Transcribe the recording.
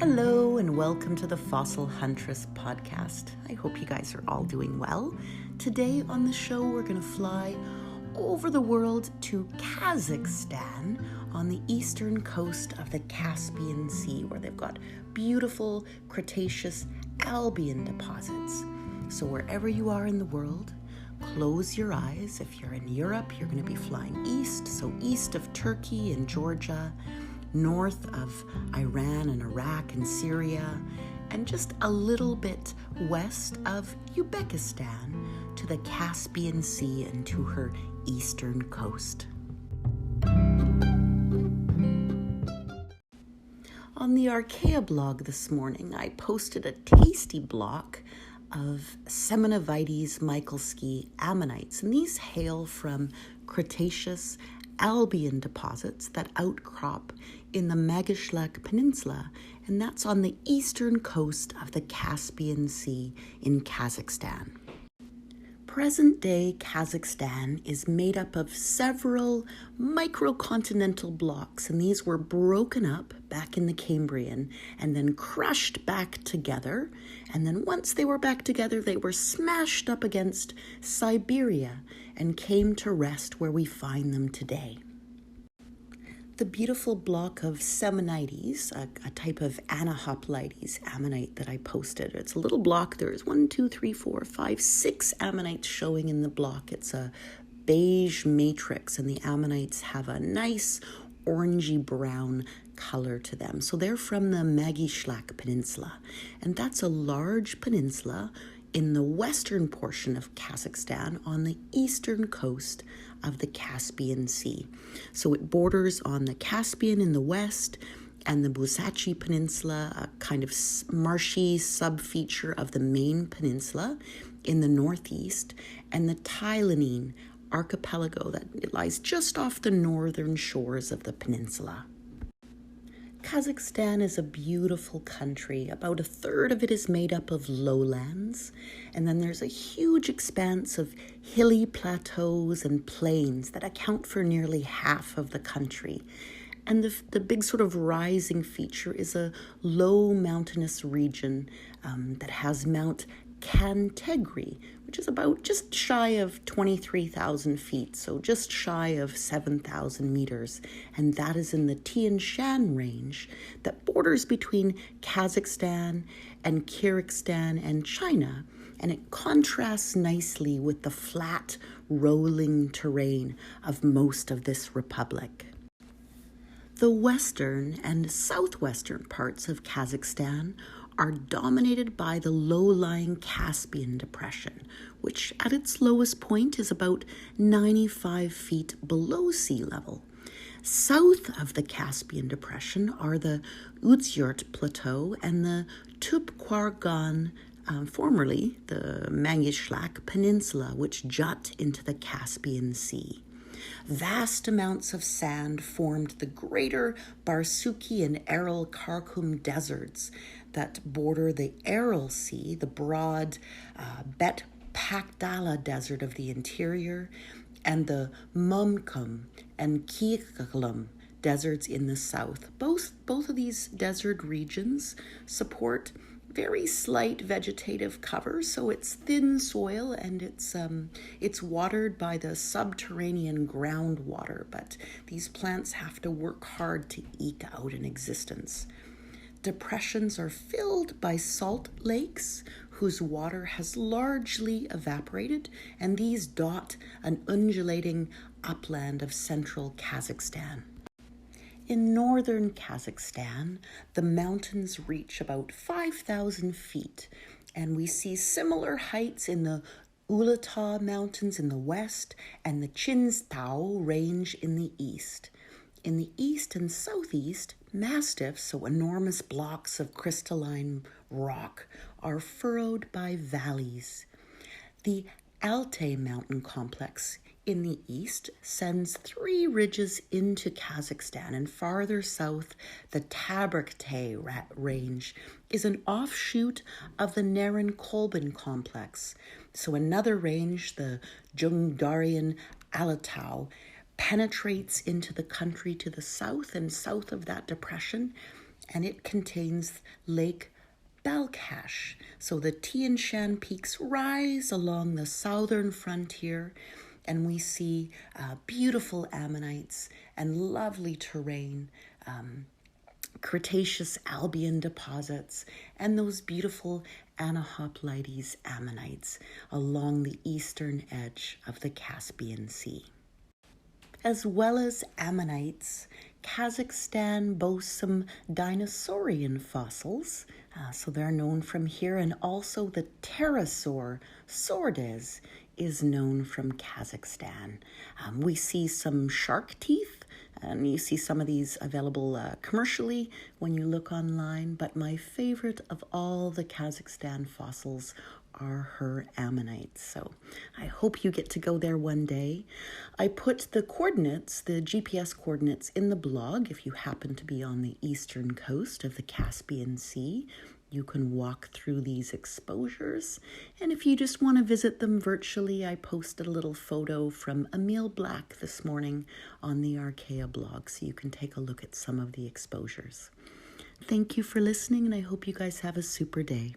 Hello and welcome to the Fossil Huntress podcast. I hope you guys are all doing well. Today on the show we're going to fly over the world to Kazakhstan on the eastern coast of the Caspian Sea, where they've got beautiful Cretaceous Albian deposits. So wherever you are in the world, close your eyes. If you're in Europe, you're going to be flying east, so east of Turkey and Georgia, north of Iran and Iraq and Syria, and just a little bit west of Uzbekistan to the Caspian Sea and to her eastern coast. On the ARCHEA blog this morning, I posted a tasty block of Semenovites michalskii ammonites, and these hail from Cretaceous Albian deposits that outcrop in the Mangyshlak Peninsula, and that's on the eastern coast of the Caspian Sea in Kazakhstan. Present-day Kazakhstan is made up of several microcontinental blocks, and these were broken up back in the Cambrian and then crushed back together. And then once they were back together, they were smashed up against Siberia and came to rest where we find them today. The beautiful block of Semenovites, a type of Anahoplites ammonite that I posted. It's a little block. There's 6 ammonites showing in the block. It's a beige matrix, and the ammonites have a nice orangey brown color to them. So they're from the Mangyshlak Peninsula, and that's a large peninsula in the western portion of Kazakhstan on the eastern coast of the Caspian Sea. So it borders on the Caspian in the west and the Busachi Peninsula, a kind of marshy subfeature of the main peninsula in the northeast, and the Tylenine archipelago that it lies just off the northern shores of the peninsula. Kazakhstan is a beautiful country. About a third of it is made up of lowlands, and then there's a huge expanse of hilly plateaus and plains that account for nearly half of the country. And the big sort of rising feature is a low mountainous region that has Mount Cantegri, which is about just shy of 23,000 feet, so just shy of 7,000 meters. And that is in the Tian Shan range that borders between Kazakhstan and Kyrgyzstan and China. And it contrasts nicely with the flat, rolling terrain of most of this republic. The western and southwestern parts of Kazakhstan are dominated by the low-lying Caspian Depression, which at its lowest point is about 95 feet below sea level. South of the Caspian Depression are the Uyurt Plateau and the Tupkwargan, formerly the Mangyshlak Peninsula, which jut into the Caspian Sea. Vast amounts of sand formed the greater Barsuki and Aral Karakum deserts that border the Aral Sea, the broad Bet Pakdala desert of the interior, and the Mumkum and Kikalum deserts in the south. Both of these desert regions support very slight vegetative cover, so it's thin soil and it's watered by the subterranean groundwater, but these plants have to work hard to eke out an existence. Depressions are filled by salt lakes whose water has largely evaporated, and these dot an undulating upland of central Kazakhstan. In northern Kazakhstan, the mountains reach about 5,000 feet, and we see similar heights in the Ulata Mountains in the west and the Chinstao Range in the east. In the east and southeast, mastiffs, so enormous blocks of crystalline rock, are furrowed by valleys. The Altai mountain complex in the east sends 3 ridges into Kazakhstan, and farther south, the Tabriktay range is an offshoot of the Naren-Kolbin complex. So another range, the Jungdarian Alatau, penetrates into the country to the south and south of that depression, and it contains Lake Balkhash. So the Tian Shan peaks rise along the southern frontier, and we see beautiful ammonites and lovely terrain, Cretaceous Albian deposits, and those beautiful Anahoplites ammonites along the eastern edge of the Caspian Sea. As well as ammonites, Kazakhstan boasts some dinosaurian fossils, so they're known from here, and also the pterosaur Sordes is known from Kazakhstan. We see some shark teeth, and you see some of these available commercially when you look online, but my favorite of all the Kazakhstan fossils are her ammonites. So I hope you get to go there one day. I put the coordinates, the GPS coordinates, in the blog. If you happen to be on the eastern coast of the Caspian Sea, you can walk through these exposures. And if you just want to visit them virtually, I posted a little photo from Emil Black this morning on the ARCHEA blog, so you can take a look at some of the exposures. Thank you for listening, and I hope you guys have a super day.